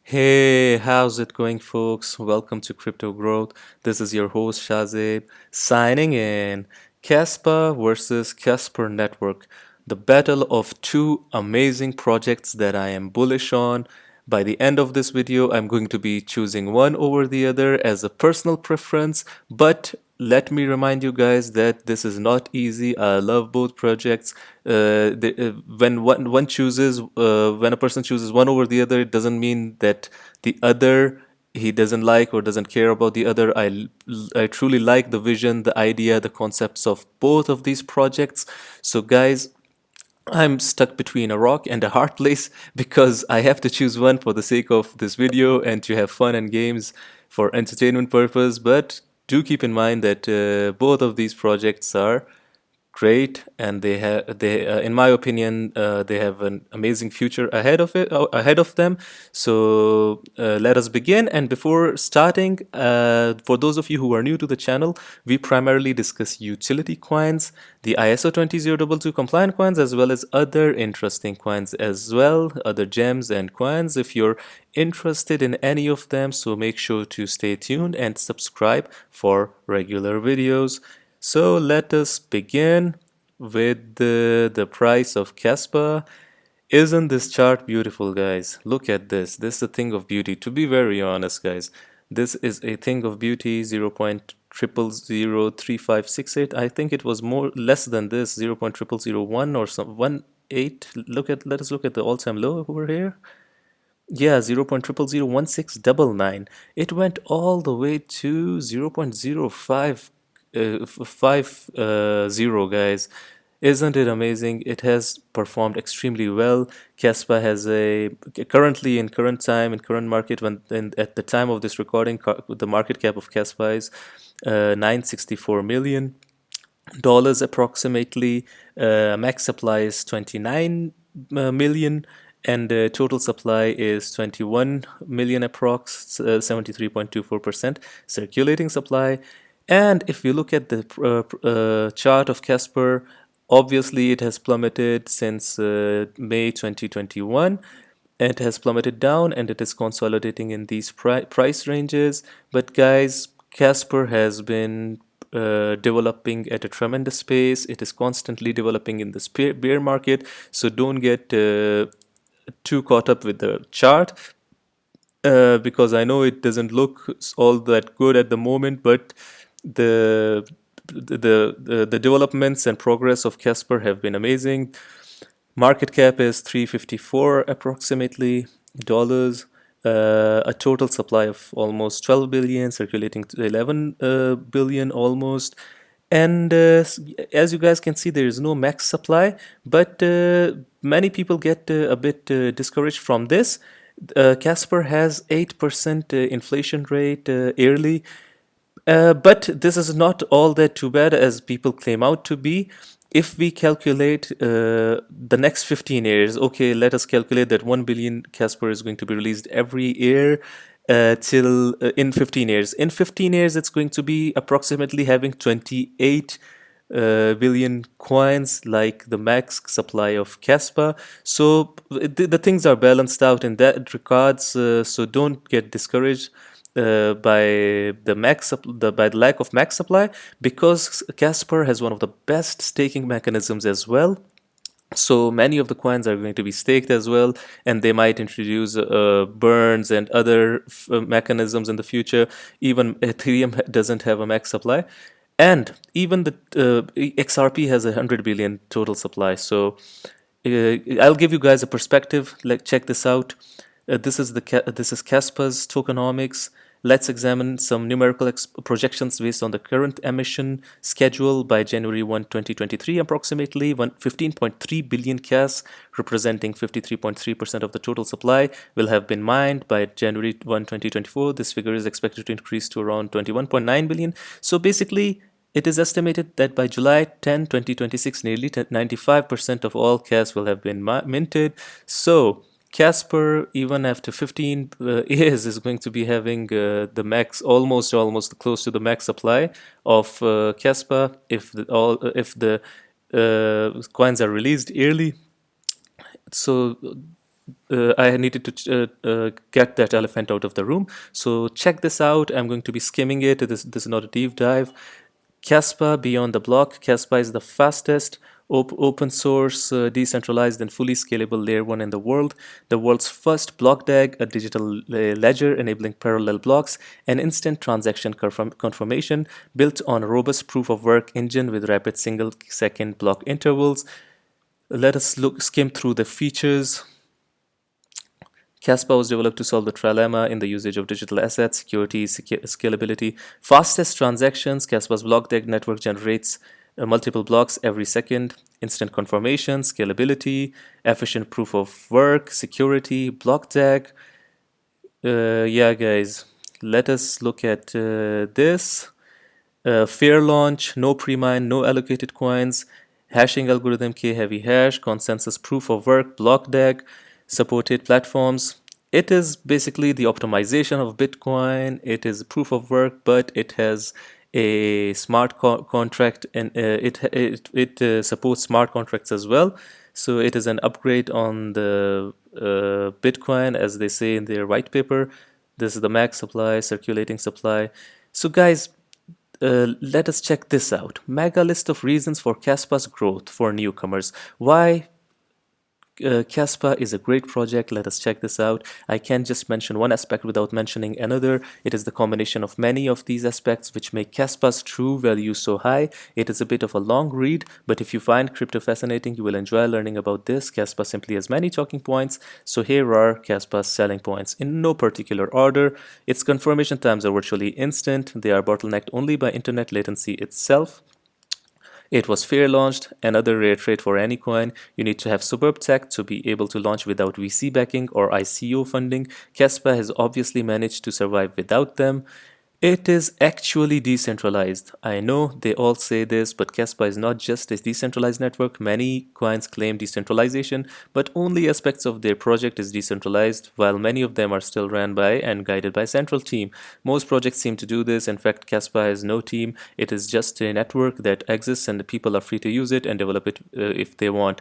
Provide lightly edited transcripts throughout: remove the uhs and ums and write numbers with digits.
Hey, how's it going, folks? Welcome to Crypto Growth. This is your host Shazib signing in. Caspa versus Casper Network, the battle of two amazing projects that I am bullish on. By the end of this video, I'm going to be choosing one over the other as a personal preference, but let me remind you guys that this is not easy. I love both projects. When when a person chooses one over the other, it doesn't mean that the other he doesn't like or doesn't care about the other. I truly like the vision, the idea, the concepts of both of these projects. So, guys, I'm stuck between a rock and a hard place because I have to choose one for the sake of this video and to have fun and games for entertainment purpose. But do keep in mind that both of these projects are great, and in my opinion, they have an amazing future ahead of them. So let us begin. And before starting, for those of you who are new to the channel, we primarily discuss utility coins, the ISO 20022 compliant coins, as well as other interesting coins as well, other gems and coins if you're interested in any of them. So make sure to stay tuned and subscribe for regular videos. So let us begin with the price of Caspa. Isn't this chart beautiful, guys? Look at this. This is a thing of beauty. To be very honest, guys, this is a thing of beauty. 0.0003568. I think it was more less than this. 0.0001 or some 18. Let us look at the all-time low over here. Yeah, 0.001699. It went all the way to 0.05 0, guys. Isn't it amazing? It has performed extremely well. Caspa has a currently in current time in current market at the time of this recording, the market cap of Caspa is 964 million dollars approximately. Max supply is 29 million, and total supply is 21 million approx, 73.24% circulating supply. And if you look at the chart of Casper, obviously it has plummeted since May 2021. It has plummeted down and it is consolidating in these price ranges. But guys, Casper has been developing at a tremendous pace. It is constantly developing in this bear market. So don't get too caught up with the chart, because I know it doesn't look all that good at the moment, but the the developments and progress of Casper have been amazing. Market cap is 354 approximately dollars. A total supply of almost 12 billion, circulating to 11 billion almost. And as you guys can see, there is no max supply, but many people get a bit discouraged from this. Casper has 8% inflation rate yearly, but this is not all that too bad as people claim out to be. If we calculate the next 15 years, okay, let us calculate that 1 billion Casper is going to be released every year till in 15 years. In 15 years, it's going to be approximately having 28 billion coins, like the max supply of Caspa. So the things are balanced out in that regards. So don't get discouraged by the lack of max supply, because Casper has one of the best staking mechanisms as well. So many of the coins are going to be staked as well, and they might introduce burns and other mechanisms in the future. Even Ethereum doesn't have a max supply, and even the XRP has 100 billion total supply. So I'll give you guys a perspective. Like, check this out. This is Caspa's tokenomics. Let's examine some numerical projections based on the current emission schedule. By January 1, 2023, approximately 15.3 billion CAS, representing 53.3% of the total supply, will have been mined. By January 1, 2024, this figure is expected to increase to around 21.9 billion. So basically, it is estimated that by July 10, 2026, nearly 95% of all CAS will have been minted. So Casper, even after 15 years, is going to be having the max, almost close to the max supply of Caspa if the coins are released yearly. So I needed to get that elephant out of the room. So check this out. I'm going to be skimming it. This is not a deep dive. Caspa Beyond the Block. Caspa is the fastest open source, decentralized, and fully scalable layer 1 in the world. The world's first block DAG, a digital ledger enabling parallel blocks and instant transaction confirmation, built on a robust proof of work engine with rapid single second block intervals. Let us skim through the features. Caspa was developed to solve the trilemma in the usage of digital assets, security, scalability. Fastest transactions, Caspa's block DAG network generates multiple blocks every second. Instant confirmation, scalability, efficient proof of work, security, block DAG. Yeah, guys, let us look at this. Fair launch, no pre-mine, no allocated coins, hashing algorithm K heavy hash, consensus proof of work, block DAG, supported platforms. It is basically the optimization of Bitcoin. It is proof of work, but it has a smart contract, and it supports smart contracts as well. So it is an upgrade on the Bitcoin, as they say in their white paper. This is the max supply, circulating supply. So guys, let us check this out. Mega list of reasons for Caspa's growth for newcomers. Why Caspa is a great project. Let us check this out. I can't just mention one aspect without mentioning another. It is the combination of many of these aspects which make Caspa's true value so high. It is a bit of a long read, but if you find crypto fascinating, you will enjoy learning about this. Caspa simply has many talking points. So here are Caspa's selling points in no particular order. Its confirmation times are virtually instant. They are bottlenecked only by internet latency itself. It was fair launched, another rare trait for any coin. You need to have superb tech to be able to launch without VC backing or ICO funding. Caspa has obviously managed to survive without them. It is actually decentralized. I know they all say this, but Caspa is not just a decentralized network. Many coins claim decentralization, but only aspects of their project is decentralized, while many of them are still ran by and guided by a central team. Most projects seem to do this. In fact, Caspa has no team. It is just a network that exists and the people are free to use it and develop it if they want.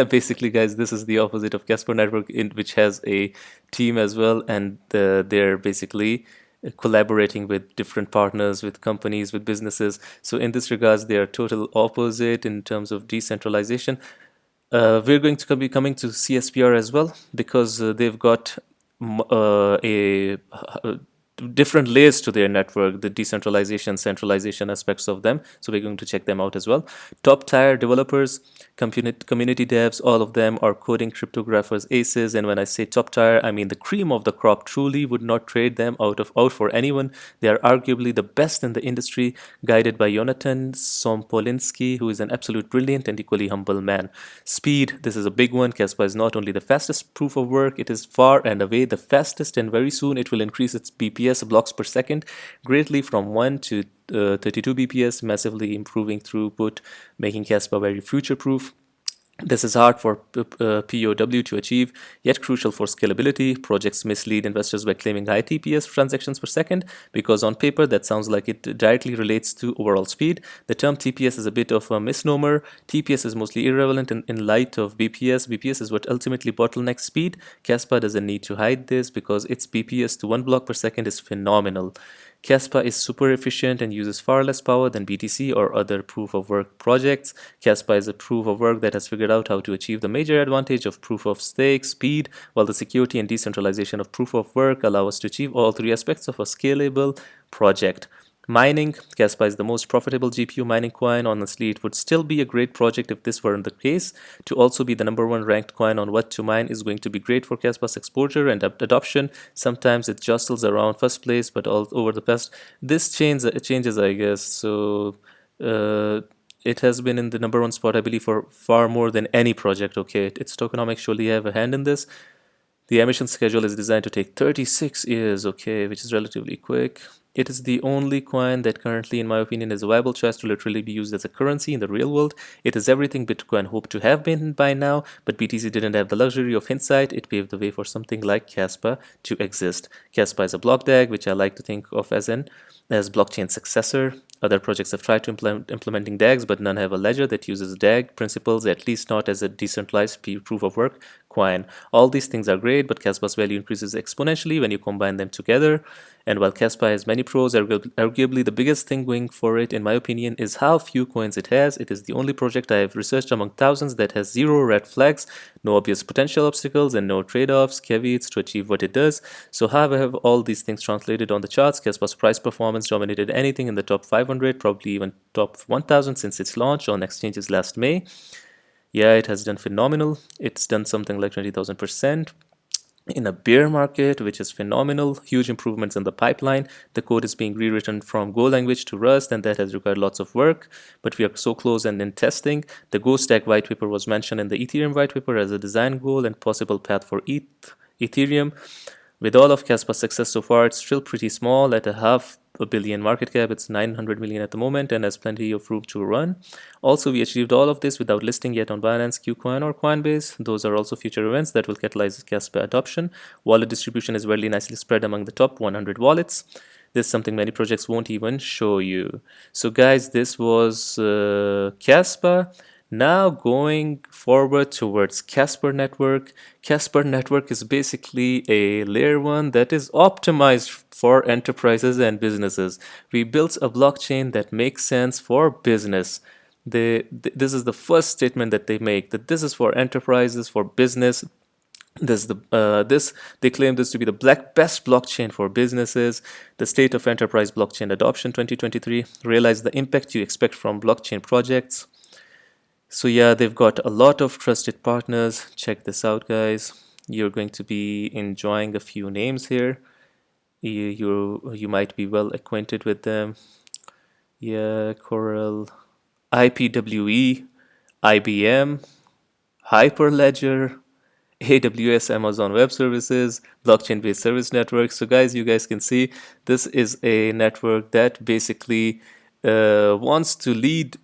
Basically, guys, this is the opposite of Casper network, which has a team as well, and they're basically collaborating with different partners, with companies, with businesses. So in this regards, they are total opposite in terms of decentralization. We're going to be coming to CSPR as well, because they've got a different layers to their network, the decentralization, centralization aspects of them. So we're going to check them out as well. Top tier developers, community devs, all of them are coding cryptographers aces. And when I say top tier, I mean the cream of the crop. Truly would not trade them out for anyone. They are arguably the best in the industry, guided by Jonathan Sompolinsky, who is an absolute brilliant and equally humble man. Speed, this is a big one. Caspa is not only the fastest proof of work, it is far and away the fastest, and very soon it will increase its BPS blocks per second greatly from 1 to 32 BPS, massively improving throughput, making Caspa very future proof. This is hard for POW to achieve, yet crucial for scalability. Projects mislead investors by claiming high TPS transactions per second, because on paper that sounds like it directly relates to overall speed. The term TPS is a bit of a misnomer. TPS is mostly irrelevant in light of BPS. BPS is what ultimately bottlenecks speed. Caspa doesn't need to hide this because its BPS to 1 block per second is phenomenal. Caspa is super efficient and uses far less power than BTC or other proof of work projects. Caspa is a proof of work that has figured out how to achieve the major advantage of proof of stake, speed, while the security and decentralization of proof of work allow us to achieve all three aspects of a scalable project. Mining, Caspa is the most profitable GPU mining coin. Honestly, it would still be a great project if this weren't the case. To also be the #1 ranked coin on what to mine is going to be great for Caspa's exposure and adoption. Sometimes it jostles around first place, but all over the past, this changes, I guess. So it has been in the #1 spot, I believe, for far more than any project. Okay, its tokenomics surely have a hand in this. The emission schedule is designed to take 36 years, okay, which is relatively quick. It is the only coin that currently, in my opinion, is a viable choice to literally be used as a currency in the real world. It is everything Bitcoin hoped to have been by now, but BTC didn't have the luxury of hindsight. It paved the way for something like Caspa to exist. Caspa is a block DAG, which I like to think of as blockchain successor. Other projects have tried to implementing DAGs, but none have a ledger that uses DAG principles, at least not as a decentralized proof of work coin. All these things are great, but Caspa's value increases exponentially when you combine them together. And while Caspa has many pros, arguably the biggest thing going for it, in my opinion, is how few coins it has. It is the only project I have researched among thousands that has zero red flags, no obvious potential obstacles, and no trade-offs, caveats to achieve what it does. So how have all these things translated on the charts? Caspa's price performance dominated anything in the top 500, probably even top 1000 since its launch on exchanges last May. Yeah, it has done phenomenal. It's done something like 20,000% in a bear market, which is phenomenal. Huge improvements in the pipeline. The code is being rewritten from Go language to Rust, and that has required lots of work, but we are so close and in testing. The Go stack white paper was mentioned in the Ethereum white paper as a design goal and possible path for Ethereum. With all of Caspa's success so far, it's still pretty small at a $500 million market cap. It's 900 million at the moment and has plenty of room to run. Also, we achieved all of this without listing yet on Binance, KuCoin, or Coinbase. Those are also future events that will catalyze Caspa adoption. Wallet distribution is very nicely spread among the top 100 wallets. This is something many projects won't even show you. So guys, this was Caspa. Now going forward towards Casper Network. Casper Network is basically a layer 1 that is optimized for enterprises and businesses. We built a blockchain that makes sense for business. This is the first statement that they make, that this is for enterprises, for business. They claim this to be the best blockchain for businesses. The State of Enterprise Blockchain Adoption 2023. Realize the impact you expect from blockchain projects. So yeah, they've got a lot of trusted partners. Check this out, guys. You're going to be enjoying a few names here. You might be well acquainted with them. Yeah, Coral, IPWE, IBM, Hyperledger, AWS, Amazon Web Services, blockchain-based service network. So guys, you guys can see this is a network that basically wants to lead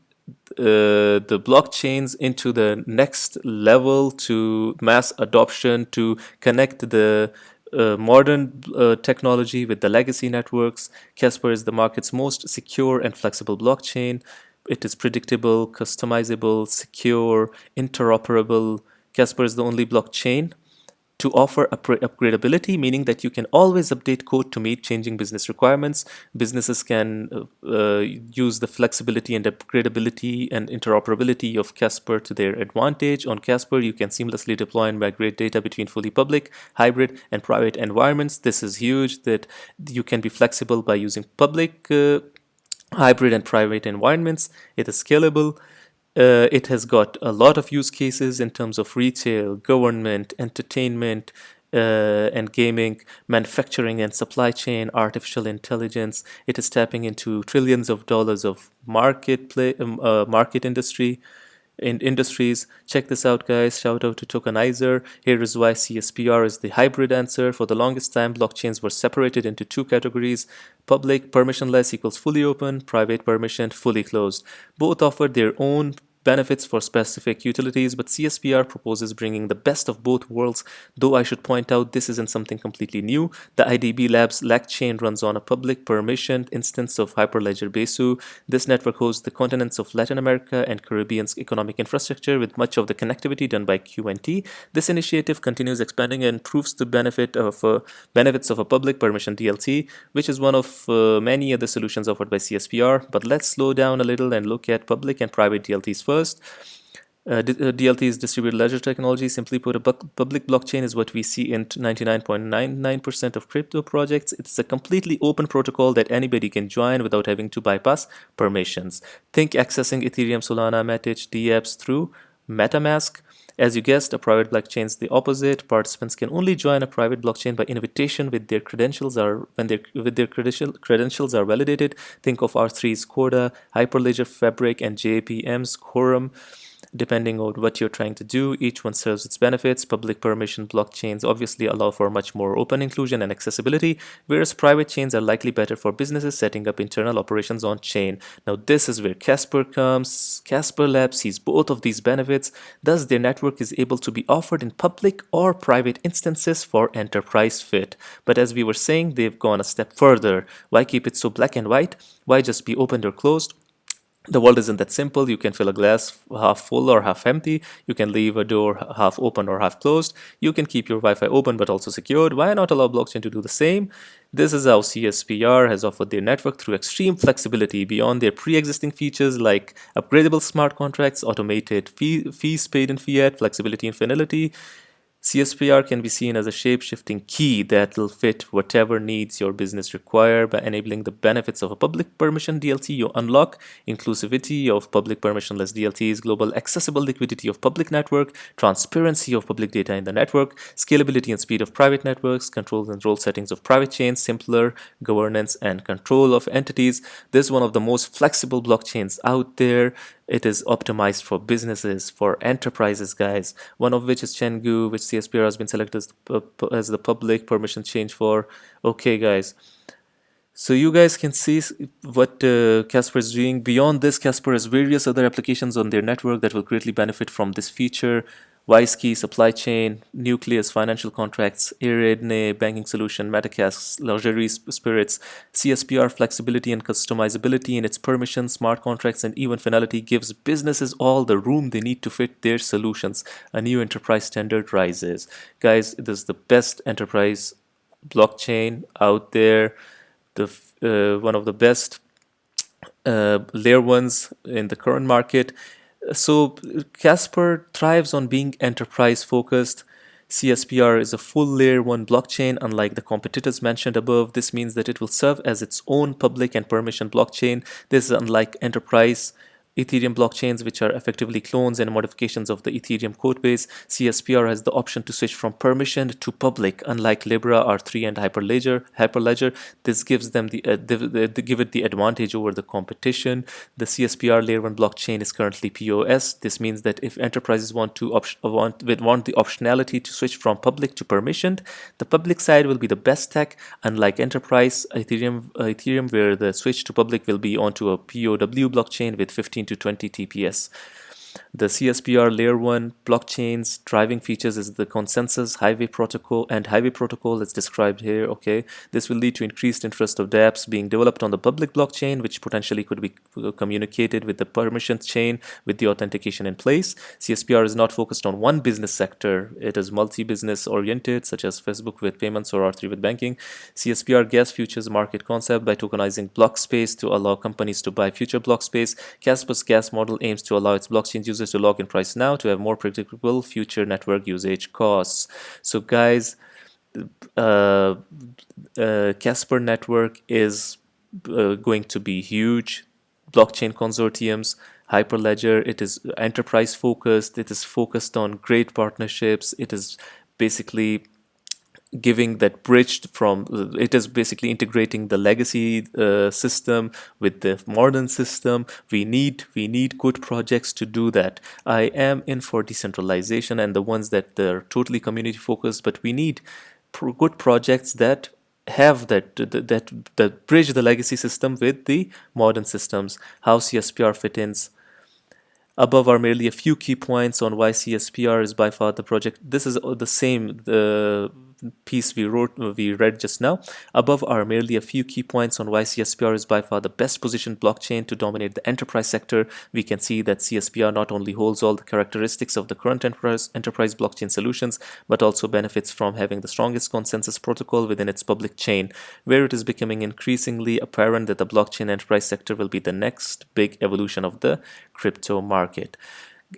the blockchains into the next level to mass adoption, to connect the modern technology with the legacy networks. Casper is the market's most secure and flexible blockchain. It is predictable, customizable, secure, interoperable. Casper is the only blockchain to offer upgradability, meaning that you can always update code to meet changing business requirements. Businesses can use the flexibility and upgradability and interoperability of Casper to their advantage. On Casper, you can seamlessly deploy and migrate data between fully public, hybrid, and private environments. This is huge, that you can be flexible by using public, hybrid, and private environments. It is scalable. It has got a lot of use cases in terms of retail, government, entertainment, and gaming, manufacturing and supply chain, artificial intelligence. It is tapping into trillions of dollars of market industries. Check this out, guys. Shout out to Tokenizer. Here is why CSPR is the hybrid answer. For the longest time, blockchains were separated into two categories: public permissionless equals fully open, private permissioned fully closed. Both offer their own benefits for specific utilities, but CSPR proposes bringing the best of both worlds, though I should point out this isn't something completely new. The IDB Labs LAC chain runs on a public permissioned instance of Hyperledger Besu. This network hosts the continents of Latin America and Caribbean's economic infrastructure, with much of the connectivity done by QNT. This initiative continues expanding and proves the benefits of a public permission DLT, which is one of many other solutions offered by CSPR. But let's slow down a little and look at public and private DLTs first. DLT is distributed ledger technology. Simply put, a public blockchain is what we see in 99.99% of crypto projects. It's a completely open protocol that anybody can join without having to bypass permissions. Think accessing Ethereum, Solana, Matic, dApps through MetaMask. As you guessed, a private blockchain is the opposite. Participants can only join a private blockchain by invitation when their credentials are validated. Think of R3's Corda, Hyperledger Fabric, and JPM's Quorum. depending on what you're trying to do. Each one serves its benefits. Public permission blockchains obviously allow for much more open inclusion and accessibility, whereas private chains are likely better for businesses setting up internal operations on chain. Now, this is where Casper comes. Casper Lab sees both of these benefits, thus their network is able to be offered in public or private instances for enterprise fit. But as we were saying, they've gone a step further. Why keep it so black and white? Why just be opened or closed? The world isn't that simple. You can fill a glass half full or half empty. You can leave a door half open or half closed. You can keep your Wi-Fi open but also secured. Why not allow blockchain to do the same? This is how Cspr has offered their network through extreme flexibility beyond their pre-existing features like upgradable smart contracts, automated fees paid in fiat, flexibility in finality. CSPR can be seen as a shape-shifting key that will fit whatever needs your business require by enabling the benefits of a public permission DLT. You unlock inclusivity of public permissionless DLTs, global accessible liquidity of public network, transparency of public data in the network, scalability and speed of private networks, controls and role settings of private chains, simpler governance and control of entities. This is one of the most flexible blockchains out there. It is optimized for businesses, for enterprises, guys. One of which is Chengdu, which CSPR has been selected as the public permission change for. Okay, guys. So you guys can see what Casper is doing. Beyond this, Casper has various other applications on their network that will greatly benefit from this feature. WiseKey, supply chain, Nucleus, financial contracts, Iridne, banking solution, Metacast, luxury spirits, CSPR flexibility and customizability in its permissions, smart contracts, and even finality gives businesses all the room they need to fit their solutions. A new enterprise standard rises. Guys, this is the best enterprise blockchain out there. One of the best layer ones in the current market. So Casper thrives on being enterprise focused. CSPR is a full layer 1 blockchain. Unlike the competitors mentioned above, this means that it will serve as its own public and permission blockchain. This is unlike enterprise Ethereum blockchains, which are effectively clones and modifications of the Ethereum codebase. CSPR has the option to switch from permissioned to public. Unlike Libra, R3, and Hyperledger, this gives them they give it the advantage over the competition. The CSPR layer 1 blockchain is currently POS. This means that if enterprises want the optionality to switch from public to permissioned, the public side will be the best tech. Unlike enterprise Ethereum, where the switch to public will be onto a POW blockchain with 15 to 20 TPS. The CSPR layer 1 blockchain's driving features is the consensus highway protocol that's described here. Okay, this will lead to increased interest of dApps being developed on the public blockchain, which potentially could be communicated with the permission chain with the authentication in place. CSPR is not focused on one business sector. It is multi-business oriented, such as Facebook with payments or R3 with banking. CSPR gas futures market concept by tokenizing block space to allow companies to buy future block space. Caspa's gas model aims to allow its blockchain users to log in price now to have more predictable future network usage costs. So guys, Casper network is going to be huge. Blockchain consortiums, Hyperledger, it is enterprise focused, it is focused on great partnerships, it is basically giving that bridge from it is basically integrating the legacy system with the modern system. We need good projects to do that. I am in for decentralization and the ones that are totally community focused, but we need good projects that have that bridge the legacy system with the modern systems. How CSPR fit in. Above are merely a few key points on why CSPR is by far the project. This is the same piece we read just now. Above are merely a few key points on why CSPR is by far the best positioned blockchain to dominate the enterprise sector. We can see that CSPR not only holds all the characteristics of the current enterprise blockchain solutions, but also benefits from having the strongest consensus protocol within its public chain, where it is becoming increasingly apparent that the blockchain enterprise sector will be the next big evolution of the crypto market.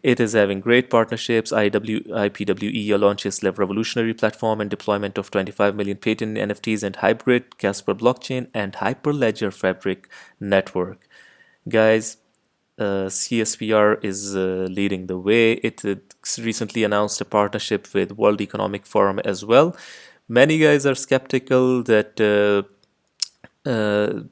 It is having great partnerships. IPWE launches a revolutionary platform and deployment of 25 million patent NFTs and hybrid Casper blockchain and Hyperledger Fabric network. Guys, CSPR is leading the way. It recently announced a partnership with World Economic Forum as well. Many guys are skeptical that uh,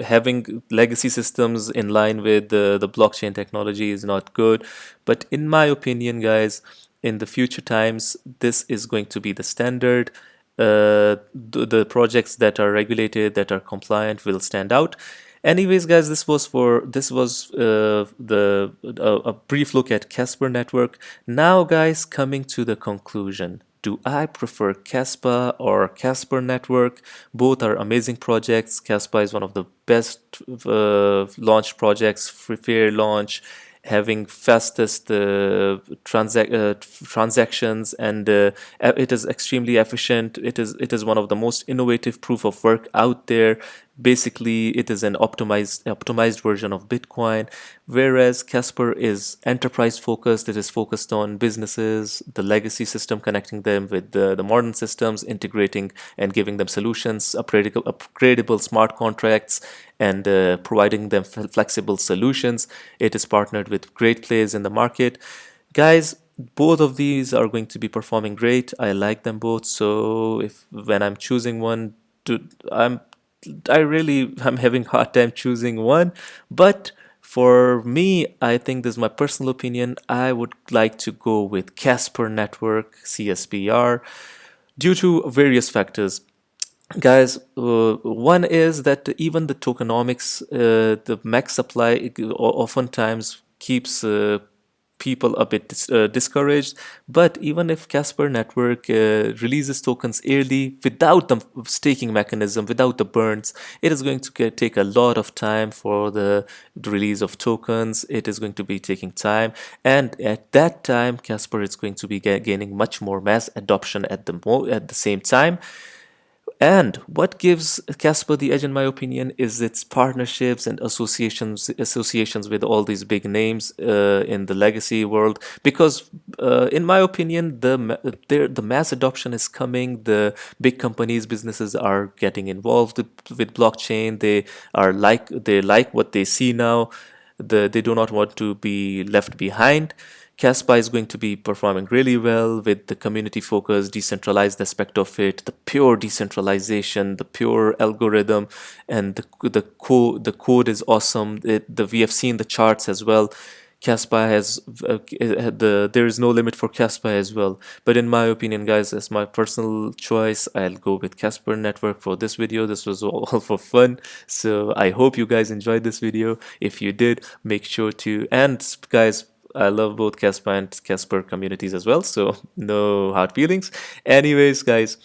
having legacy systems in line with the blockchain technology is not good. But in my opinion, guys, in the future times, this is going to be the standard. The projects that are regulated, that are compliant, will stand out. Anyways, guys, this was a brief look at Casper Network. Now, guys, coming to the conclusion. Do I prefer Caspa or Casper Network? Both are amazing projects. Caspa is one of the best launch projects, free fair launch, having fastest transactions, and it is extremely efficient. It is one of the most innovative proof of work out there. Basically, it is an optimized version of Bitcoin, whereas Casper is enterprise focused. It is focused on businesses, the legacy system, connecting them with the modern systems, integrating and giving them solutions, upgradable smart contracts, and providing them flexible solutions. It is partnered with great players in the market. Guys, both of these are going to be performing great. I like them both. So if when I'm choosing one, to, I'm I'm having a hard time choosing one. But for me, I think this is my personal opinion. I would like to go with Casper Network, CSPR, due to various factors. Guys, one is that even the tokenomics, the max supply oftentimes keeps people a bit discouraged. But even if Casper Network releases tokens early without the staking mechanism, without the burns, it is going to take a lot of time for the release of tokens. It is going to be taking time, and at that time, Casper is going to be gaining much more mass adoption at the same time. And what gives Casper the edge, in my opinion, is its partnerships and associations with all these big names in the legacy world. Because, in my opinion, the mass adoption is coming. The big companies, businesses are getting involved with blockchain. They like what they see now. They do not want to be left behind. Caspa is going to be performing really well with the community focused, decentralized aspect of it, the pure decentralization, the pure algorithm, and the code is awesome. We have seen the charts as well. Caspa has there is no limit for Caspa as well. But in my opinion, guys, as my personal choice, I'll go with Casper Network for this video. This was all for fun. So I hope you guys enjoyed this video. If you did, make sure to, and guys, I love both Caspa and Casper communities as well, so no hard feelings. Anyways, guys,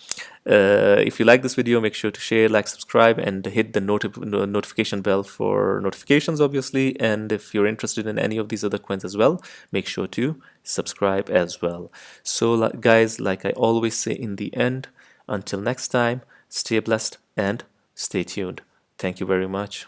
if you like this video, make sure to share, like, subscribe, and hit the notification bell for notifications, obviously. And if you're interested in any of these other coins as well, make sure to subscribe as well. So, guys, like I always say in the end, until next time, stay blessed and stay tuned. Thank you very much.